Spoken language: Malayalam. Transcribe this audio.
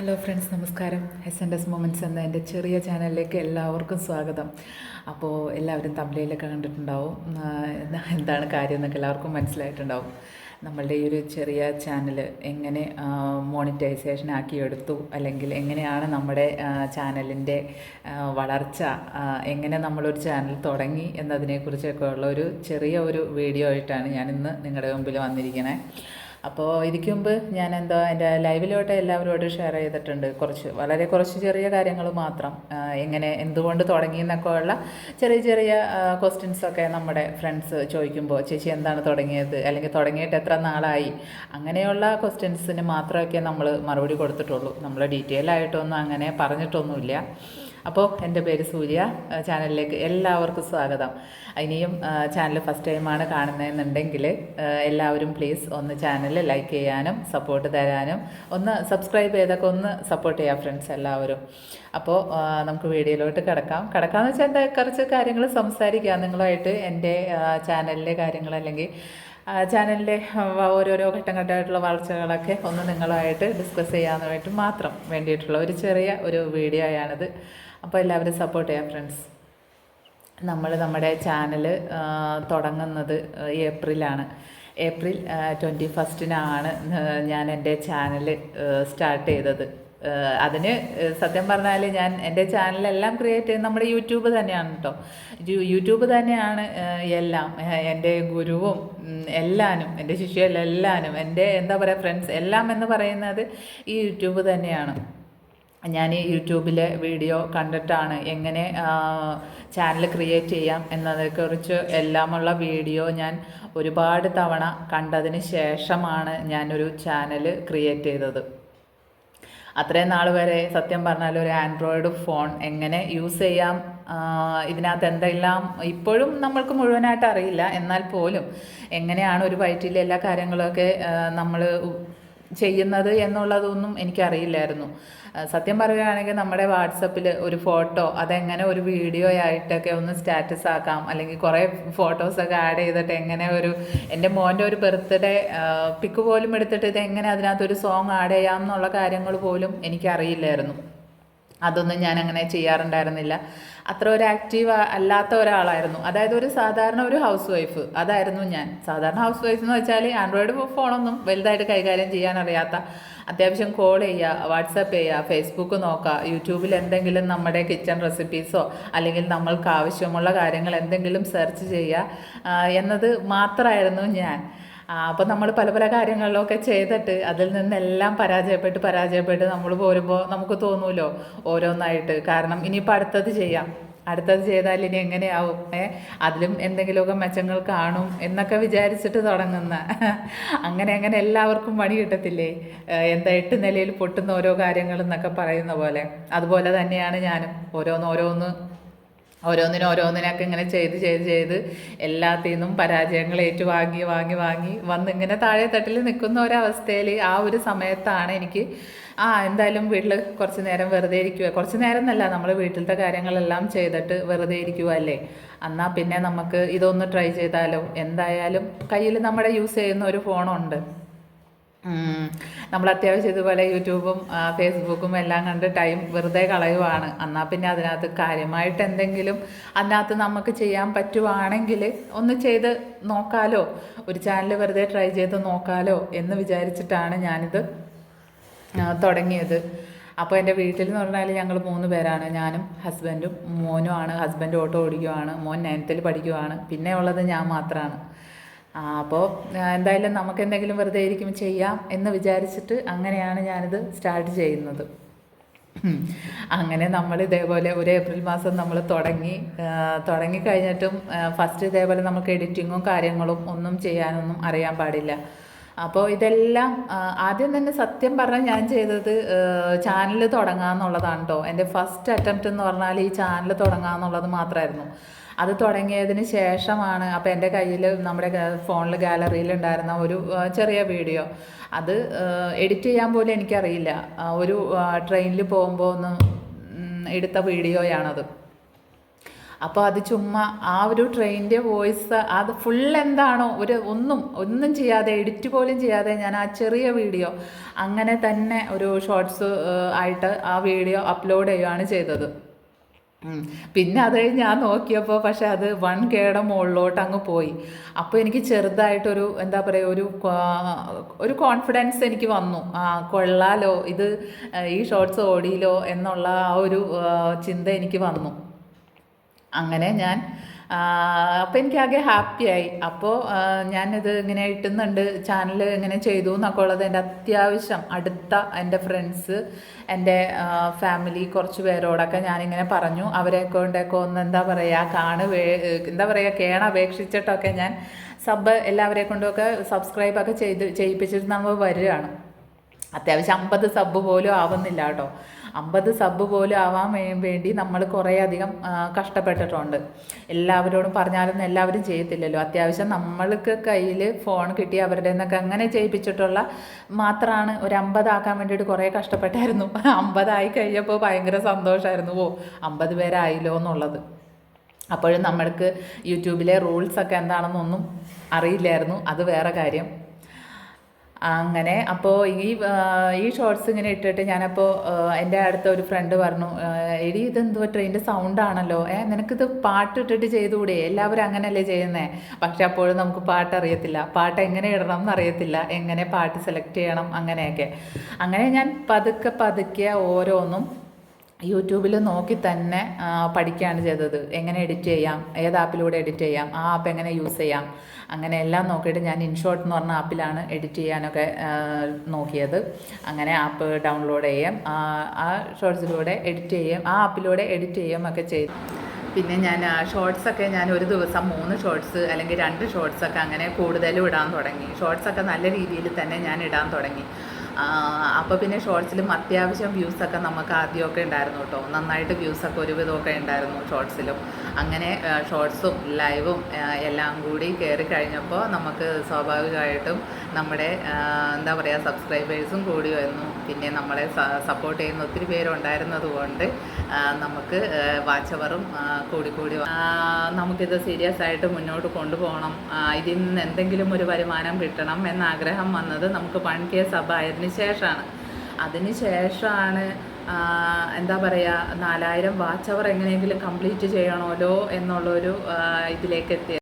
ഹലോ ഫ്രണ്ട്സ്, നമസ്കാരം. എസ് മൊമെൻറ്റ്സ് എന്ന എൻ്റെ ചെറിയ ചാനലിലേക്ക് എല്ലാവർക്കും സ്വാഗതം. അപ്പോൾ എല്ലാവരും തമിഴിലൊക്കെ കണ്ടിട്ടുണ്ടാവും. എന്താണ് കാര്യം എന്നൊക്കെ എല്ലാവർക്കും മനസ്സിലായിട്ടുണ്ടാവും. നമ്മളുടെ ഈ ഒരു ചെറിയ ചാനൽ എങ്ങനെ മോണിറ്റൈസേഷൻ ആക്കിയെടുത്തു, അല്ലെങ്കിൽ എങ്ങനെയാണ് നമ്മുടെ ചാനലിൻ്റെ വളർച്ച, എങ്ങനെ നമ്മളൊരു ചാനൽ തുടങ്ങി എന്നതിനെക്കുറിച്ചൊക്കെ ഉള്ള ഒരു ചെറിയ ഒരു വീഡിയോ ആയിട്ടാണ് ഞാനിന്ന് നിങ്ങളുടെ മുമ്പിൽ വന്നിരിക്കുന്നത്. അപ്പോൾ ഇതിക്ക് മുമ്പ് ഞാൻ എൻ്റെ ലൈവിലോട്ട് എല്ലാവരോടും ഷെയർ ചെയ്തിട്ടുണ്ട്. വളരെ കുറച്ച് ചെറിയ കാര്യങ്ങൾ മാത്രം, എങ്ങനെ എന്തുകൊണ്ട് തുടങ്ങി എന്നൊക്കെ ഉള്ള ചെറിയ ചെറിയ ക്വസ്റ്റ്യൻസൊക്കെ നമ്മുടെ ഫ്രണ്ട്സ് ചോദിക്കുമ്പോൾ, ചേച്ചി എന്താണ് തുടങ്ങിയത്, അല്ലെങ്കിൽ തുടങ്ങിയിട്ട് എത്ര നാളായി, അങ്ങനെയുള്ള ക്വസ്റ്റ്യൻസിന് മാത്രമൊക്കെ നമ്മൾ മറുപടി കൊടുത്തിട്ടുള്ളൂ. നമ്മൾ ഡീറ്റെയിൽ ആയിട്ടൊന്നും അങ്ങനെ പറഞ്ഞിട്ടൊന്നുമില്ല. അപ്പോൾ എൻ്റെ പേര് സൂര്യ. ചാനലിലേക്ക് എല്ലാവർക്കും സ്വാഗതം. ഇനിയും ചാനൽ ഫസ്റ്റ് ടൈമാണ് കാണുന്നതെന്നുണ്ടെങ്കിൽ എല്ലാവരും പ്ലീസ് ഒന്ന് ചാനൽ ലൈക്ക് ചെയ്യാനും സപ്പോർട്ട് തരാനും, ഒന്ന് സബ്സ്ക്രൈബ് ചെയ്തൊക്കെ ഒന്ന് സപ്പോർട്ട് ചെയ്യാം ഫ്രണ്ട്സ് എല്ലാവരും. അപ്പോൾ നമുക്ക് വീഡിയോയിലോട്ട് കിടക്കാമെന്ന് വെച്ചാൽ എന്താ, കുറച്ച് കാര്യങ്ങൾ സംസാരിക്കാം നിങ്ങളുമായിട്ട്. എൻ്റെ ചാനലിലെ കാര്യങ്ങൾ, അല്ലെങ്കിൽ ചാനലിൻ്റെ ഓരോരോ ഘട്ടമായിട്ടുള്ള വളർച്ചകളൊക്കെ ഒന്ന് നിങ്ങളുമായിട്ട് ഡിസ്കസ് ചെയ്യാനായിട്ട് മാത്രം വേണ്ടിയിട്ടുള്ള ഒരു ചെറിയ ഒരു വീഡിയോ ആണിത്. അപ്പോൾ എല്ലാവരും സപ്പോർട്ട് ചെയ്യാം ഫ്രണ്ട്സ്. നമ്മുടെ ചാനൽ തുടങ്ങുന്നത് ഏപ്രിലാണ്. ഏപ്രിൽ 21 ഞാൻ എൻ്റെ ചാനൽ സ്റ്റാർട്ട് ചെയ്തത്. അതിന് സത്യം പറഞ്ഞാൽ ഞാൻ എൻ്റെ ചാനലെല്ലാം ക്രിയേറ്റ് ചെയ്ത് നമ്മുടെ യൂട്യൂബ് തന്നെയാണ് കേട്ടോ. യൂട്യൂബ് തന്നെയാണ് എല്ലാം. എൻ്റെ ഗുരുവും എല്ലാനും, എൻ്റെ ശിഷ്യരെല്ലാനും, എൻ്റെ എന്താ പറയുക ഫ്രണ്ട്സ് എല്ലാം എന്ന് പറയുന്നത് ഈ യൂട്യൂബ് തന്നെയാണ്. ഞാൻ ഈ യൂട്യൂബിലെ വീഡിയോ കണ്ടിട്ടാണ് എങ്ങനെ ചാനൽ ക്രിയേറ്റ് ചെയ്യാം എന്നതിനെക്കുറിച്ച് എല്ലാമുള്ള വീഡിയോ ഞാൻ ഒരുപാട് തവണ കണ്ടതിന് ശേഷമാണ് ഞാനൊരു ചാനൽ ക്രിയേറ്റ് ചെയ്തത്. അത്രയും നാൾ വരെ സത്യം പറഞ്ഞാൽ ഒരു ആൻഡ്രോയിഡ് ഫോൺ എങ്ങനെ യൂസ് ചെയ്യാം, ഇതിനകത്ത് എന്തെല്ലാം ഇപ്പോഴും നമ്മൾക്ക് മുഴുവനായിട്ട് അറിയില്ല. എന്നാൽ പോലും എങ്ങനെയാണ് ഒരു വൈറ്റിലെ എല്ലാ കാര്യങ്ങളൊക്കെ നമ്മൾ ചെയ്യുന്നത് എന്നുള്ളതൊന്നും എനിക്കറിയില്ലായിരുന്നു. സത്യം പറയുകയാണെങ്കിൽ നമ്മുടെ വാട്സപ്പിൽ ഒരു ഫോട്ടോ അതെങ്ങനെ ഒരു വീഡിയോ ആയിട്ടൊക്കെ ഒന്ന് സ്റ്റാറ്റസ് ആക്കാം, അല്ലെങ്കിൽ കുറേ ഫോട്ടോസൊക്കെ ആഡ് ചെയ്തിട്ട് എങ്ങനെ എൻ്റെ മോൻ്റെ ഒരു ബർത്ത്ഡേ പിക്ക് പോലും എടുത്തിട്ട് ഇതെങ്ങനെ അതിനകത്തൊരു സോങ് ആഡ് ചെയ്യാം എന്നുള്ള കാര്യങ്ങൾ പോലും എനിക്കറിയില്ലായിരുന്നു. അതൊന്നും ഞാൻ അങ്ങനെ ചെയ്യാറുണ്ടായിരുന്നില്ല. അത്ര ഒരു ആക്റ്റീവ് അല്ലാത്ത ഒരാളായിരുന്നു. അതായത് ഒരു സാധാരണ ഒരു ഹൗസ് വൈഫ്, അതായിരുന്നു ഞാൻ. സാധാരണ ഹൗസ് വൈഫ് എന്ന് വെച്ചാൽ ആൻഡ്രോയിഡ് ഫോണൊന്നും വലുതായിട്ട് കൈകാര്യം ചെയ്യാൻ അറിയാത്ത, അത്യാവശ്യം കോൾ ചെയ്യുക, വാട്സപ്പ് ചെയ്യുക, ഫേസ്ബുക്ക് നോക്കുക, യൂട്യൂബിൽ എന്തെങ്കിലും നമ്മുടെ കിച്ചൺ റെസിപ്പീസോ അല്ലെങ്കിൽ നമ്മൾക്ക് ആവശ്യമുള്ള കാര്യങ്ങൾ എന്തെങ്കിലും സെർച്ച് ചെയ്യുക എന്നത് മാത്രമായിരുന്നു ഞാൻ. അപ്പോൾ നമ്മൾ പല പല കാര്യങ്ങളിലൊക്കെ ചെയ്തിട്ട് അതിൽ നിന്നെല്ലാം പരാജയപ്പെട്ട് നമ്മൾ പോരുമ്പോൾ നമുക്ക് തോന്നൂലോ ഓരോന്നായിട്ട്. കാരണം ഇനിയിപ്പോൾ അടുത്തത് ചെയ്താൽ ഇനി എങ്ങനെയാവും, അതിലും എന്തെങ്കിലുമൊക്കെ മെച്ചങ്ങൾ കാണും എന്നൊക്കെ വിചാരിച്ചിട്ട് തുടങ്ങുന്ന അങ്ങനെ എല്ലാവർക്കും പണി കിട്ടത്തില്ലേ, എന്താ 8 നിലയിൽ പൊട്ടുന്ന ഓരോ കാര്യങ്ങൾ എന്നൊക്കെ പറയുന്ന പോലെ. അതുപോലെ തന്നെയാണ് ഞാനും ഓരോന്നിനൊക്കെ ഇങ്ങനെ ചെയ്ത് എല്ലാത്തിൽ നിന്നും പരാജയങ്ങൾ വാങ്ങി വന്നിങ്ങനെ താഴെ തട്ടിൽ നിൽക്കുന്ന ഒരവസ്ഥയിൽ ആ ഒരു സമയത്താണ് എനിക്ക് എന്തായാലും വീട്ടിൽ കുറച്ച് നേരം വെറുതെ ഇരിക്കുക, കുറച്ച് നേരം എന്നല്ല, നമ്മൾ വീട്ടിലത്തെ കാര്യങ്ങളെല്ലാം ചെയ്തിട്ട് വെറുതെ ഇരിക്കുവല്ലേ, എന്നാൽ പിന്നെ നമുക്ക് ഇതൊന്ന് ട്രൈ ചെയ്താലോ. എന്തായാലും കയ്യിൽ നമ്മുടെ യൂസ് ചെയ്യുന്ന ഒരു ഫോണുണ്ട്. നമ്മൾ അത്യാവശ്യം ഇതുപോലെ യൂട്യൂബും ഫേസ്ബുക്കും എല്ലാം കണ്ട് ടൈം വെറുതെ കളയുവാണ്. എന്നാൽ പിന്നെ അതിനകത്ത് കാര്യമായിട്ട് എന്തെങ്കിലും അതിനകത്ത് നമുക്ക് ചെയ്യാൻ പറ്റുവാണെങ്കിൽ ഒന്ന് ചെയ്ത് നോക്കാലോ, ഒരു ചാനൽ വെറുതെ ട്രൈ ചെയ്ത് നോക്കാലോ എന്ന് വിചാരിച്ചിട്ടാണ് ഞാനിത് തുടങ്ങിയത്. അപ്പോൾ എൻ്റെ വീട്ടിൽ എന്ന് പറഞ്ഞാൽ ഞങ്ങൾ 3 പേരാണ്. ഞാനും ഹസ്ബൻഡും മോനുമാണ്. ഹസ്ബൻഡ് ഓട്ടോ ഓടിക്കുവാണ്, മോൻ 9th പഠിക്കുവാണ്, പിന്നെ ഉള്ളത് ഞാൻ മാത്രമാണ്. അപ്പോൾ എന്തായാലും നമുക്ക് എന്തെങ്കിലും വെറുതെ ഇരിക്കും ചെയ്യാം എന്ന് വിചാരിച്ചിട്ട് അങ്ങനെയാണ് ഞാനിത് സ്റ്റാർട്ട് ചെയ്യുന്നത്. അങ്ങനെ നമ്മൾ ഇതേപോലെ ഒരു ഏപ്രിൽ മാസം നമ്മൾ തുടങ്ങിക്കഴിഞ്ഞിട്ടും ഫസ്റ്റ് ഇതേപോലെ നമുക്ക് എഡിറ്റിങ്ങും കാര്യങ്ങളും ഒന്നും ചെയ്യാനൊന്നും അറിയാൻ പാടില്ല. അപ്പോൾ ഇതെല്ലാം ആദ്യം തന്നെ സത്യം പറഞ്ഞാൽ ഞാൻ ചെയ്തത് ചാനൽ തുടങ്ങാമെന്നുള്ളതാണ് കേട്ടോ. എൻ്റെ ഫസ്റ്റ് അറ്റംപ്റ്റ് എന്ന് പറഞ്ഞാൽ ഈ ചാനൽ തുടങ്ങാമെന്നുള്ളത് മാത്രമായിരുന്നു. അത് തുടങ്ങിയതിന് ശേഷമാണ് അപ്പോൾ എൻ്റെ കയ്യിൽ നമ്മുടെ ഫോണിൽ ഗാലറിയിൽ ഉണ്ടായിരുന്ന ഒരു ചെറിയ വീഡിയോ, അത് എഡിറ്റ് ചെയ്യാൻ പോലും എനിക്കറിയില്ല. ഒരു ട്രെയിനിൽ പോകുമ്പോൾ ഒന്ന് എടുത്ത വീഡിയോയാണത്. അപ്പോൾ അത് ചുമ്മാ ആ ഒരു ട്രെയിനിൻ്റെ വോയിസ് അത് ഫുൾ എന്താണോ ഒന്നും ചെയ്യാതെ എഡിറ്റ് പോലും ചെയ്യാതെ ഞാൻ ആ ചെറിയ വീഡിയോ അങ്ങനെ തന്നെ ഒരു ഷോർട്സ് ആയിട്ട് ആ വീഡിയോ അപ്ലോഡ് ചെയ്യുകയാണ് ചെയ്തത്. പിന്നെ അത് കഴിഞ്ഞ് ഞാൻ നോക്കിയപ്പോൾ പക്ഷെ അത് 1Kയുടെ മുകളിലോട്ട് അങ്ങ് പോയി. അപ്പോൾ എനിക്ക് ചെറുതായിട്ടൊരു എന്താ പറയുക ഒരു കോൺഫിഡൻസ് എനിക്ക് വന്നു. കൊള്ളാലോ ഇത് ഈ ഷോർട്സ് ഓടിയില്ലോ എന്നുള്ള ആ ഒരു ചിന്ത എനിക്ക് വന്നു. അങ്ങനെ ഞാൻ അപ്പോൾ എനിക്കാകെ ഹാപ്പിയായി. അപ്പോൾ ഞാനിത് ഇങ്ങനെ ഇട്ടുന്നുണ്ട്, ചാനൽ ഇങ്ങനെ ചെയ്തു എന്നൊക്കെ ഉള്ളത് എൻ്റെ അത്യാവശ്യം അടുത്ത എൻ്റെ ഫ്രണ്ട്സ്, എൻ്റെ ഫാമിലി കുറച്ച് പേരോടൊക്കെ ഞാനിങ്ങനെ പറഞ്ഞു. അവരെ കൊണ്ടൊക്കെ ഒന്ന് എന്താ പറയുക കേണപേക്ഷിച്ചിട്ടൊക്കെ ഞാൻ എല്ലാവരെ കൊണ്ടൊക്കെ സബ്സ്ക്രൈബൊക്കെ ചെയ്യിപ്പിച്ചിട്ട് നമ്മൾ വരികയാണ്. അത്യാവശ്യം 50 സബ് പോലും ആവുന്നില്ല കേട്ടോ. 50 സബ് പോലും ആവാൻ വേണ്ടി നമ്മൾ കുറേ അധികം കഷ്ടപ്പെട്ടിട്ടുണ്ട്. എല്ലാവരോടും പറഞ്ഞാലൊന്നും എല്ലാവരും ചെയ്യത്തില്ലല്ലോ. അത്യാവശ്യം നമ്മൾക്ക് കയ്യിൽ ഫോൺ കിട്ടി അവരുടെ നിന്നൊക്കെ അങ്ങനെ ചെയ്യിപ്പിച്ചിട്ടുള്ള മാത്രമാണ്. ഒരു 50 ആക്കാൻ വേണ്ടിയിട്ട് കുറേ കഷ്ടപ്പെട്ടായിരുന്നു. 50 ആയി കഴിഞ്ഞപ്പോൾ ഭയങ്കര സന്തോഷമായിരുന്നു. 50 പേരായില്ലോ എന്നുള്ളത്. അപ്പോഴും നമ്മൾക്ക് യൂട്യൂബിലെ റൂൾസൊക്കെ എന്താണെന്നൊന്നും അറിയില്ലായിരുന്നു. അത് വേറെ കാര്യം. അങ്ങനെ അപ്പോൾ ഈ ഷോർട്സ് ഇങ്ങനെ ഇട്ടിട്ട് ഞാനപ്പോൾ എൻ്റെ അടുത്ത ഒരു ഫ്രണ്ട് പറഞ്ഞു, എടി ഇതെന്തോ ട്രെയിനിൻ്റെ സൗണ്ടാണല്ലോ, നിനക്കിത് പാട്ട് ഇട്ടിട്ട് ചെയ്തുകൂടെ, എല്ലാവരും അങ്ങനെയല്ലേ ചെയ്യുന്നത്. പക്ഷെ അപ്പോഴും നമുക്ക് പാട്ട് അറിയത്തില്ല, പാട്ട് എങ്ങനെ ഇടണം എന്നറിയത്തില്ല, എങ്ങനെ പാട്ട് സെലക്ട് ചെയ്യണം അങ്ങനെയൊക്കെ. അങ്ങനെ ഞാൻ പതുക്കെ ഓരോന്നും യൂട്യൂബിൽ നോക്കി തന്നെ പഠിക്കുകയാണ് ചെയ്തത്. എങ്ങനെ എഡിറ്റ് ചെയ്യാം, ഏത് ആപ്പിലൂടെ എഡിറ്റ് ചെയ്യാം, ആ ആപ്പ് എങ്ങനെ യൂസ് ചെയ്യാം, അങ്ങനെ എല്ലാം നോക്കിയിട്ട് ഞാൻ ഇൻഷോട്ട് എന്ന് പറഞ്ഞ ആപ്പിലാണ് എഡിറ്റ് ചെയ്യാനൊക്കെ നോക്കിയത്. അങ്ങനെ ആപ്പ് ഡൗൺലോഡ് ചെയ്യാം, ആ ഷോർട്സിലൂടെ എഡിറ്റ് ചെയ്യും, ആ ആപ്പിലൂടെ എഡിറ്റ് ചെയ്യും ഒക്കെ ചെയ്തു. പിന്നെ ഞാൻ ഷോർട്സൊക്കെ ഞാൻ ഒരു ദിവസം 3 ഷോർട്സ് അല്ലെങ്കിൽ 2 ഷോർട്സൊക്കെ അങ്ങനെ കൂടുതലും ഇടാൻ തുടങ്ങി. ഷോർട്സൊക്കെ നല്ല രീതിയിൽ തന്നെ ഞാൻ ഇടാൻ തുടങ്ങി. അപ്പോൾ പിന്നെ ഷോർട്സിലും അത്യാവശ്യം വ്യൂസൊക്കെ നമുക്ക് ആദ്യമൊക്കെ ഉണ്ടായിരുന്നു കേട്ടോ. നന്നായിട്ട് വ്യൂസൊക്കെ ഒരുവിധമൊക്കെ ഉണ്ടായിരുന്നു ഷോർട്സിലും. അങ്ങനെ ഷോർട്സും ലൈവും എല്ലാം കൂടി കയറി കഴിഞ്ഞപ്പോൾ നമുക്ക് സ്വാഭാവികമായിട്ടും നമ്മുടെ എന്താ പറയുക സബ്സ്ക്രൈബേഴ്സും കൂടി വന്നു. പിന്നെ നമ്മളെ സപ്പോർട്ട് ചെയ്യുന്ന ഒത്തിരി പേരുണ്ടായിരുന്നത് കൊണ്ട് നമുക്ക് വാച്ച് അവറും കൂടി നമുക്കിത് സീരിയസ് ആയിട്ട് മുന്നോട്ട് കൊണ്ടുപോകണം, ഇതിൽ നിന്ന് എന്തെങ്കിലും ഒരു വരുമാനം കിട്ടണം എന്നാഗ്രഹം വന്നത് നമുക്ക് 1K സബ് ആയതിന് ശേഷമാണ്. അതിന് ശേഷമാണ് എന്താ പറയുക 4000 വാച്ച് അവർ എങ്ങനെയെങ്കിലും കംപ്ലീറ്റ് ചെയ്യണമല്ലോ എന്നുള്ളൊരു ഇതിലേക്ക് എത്തിയത്.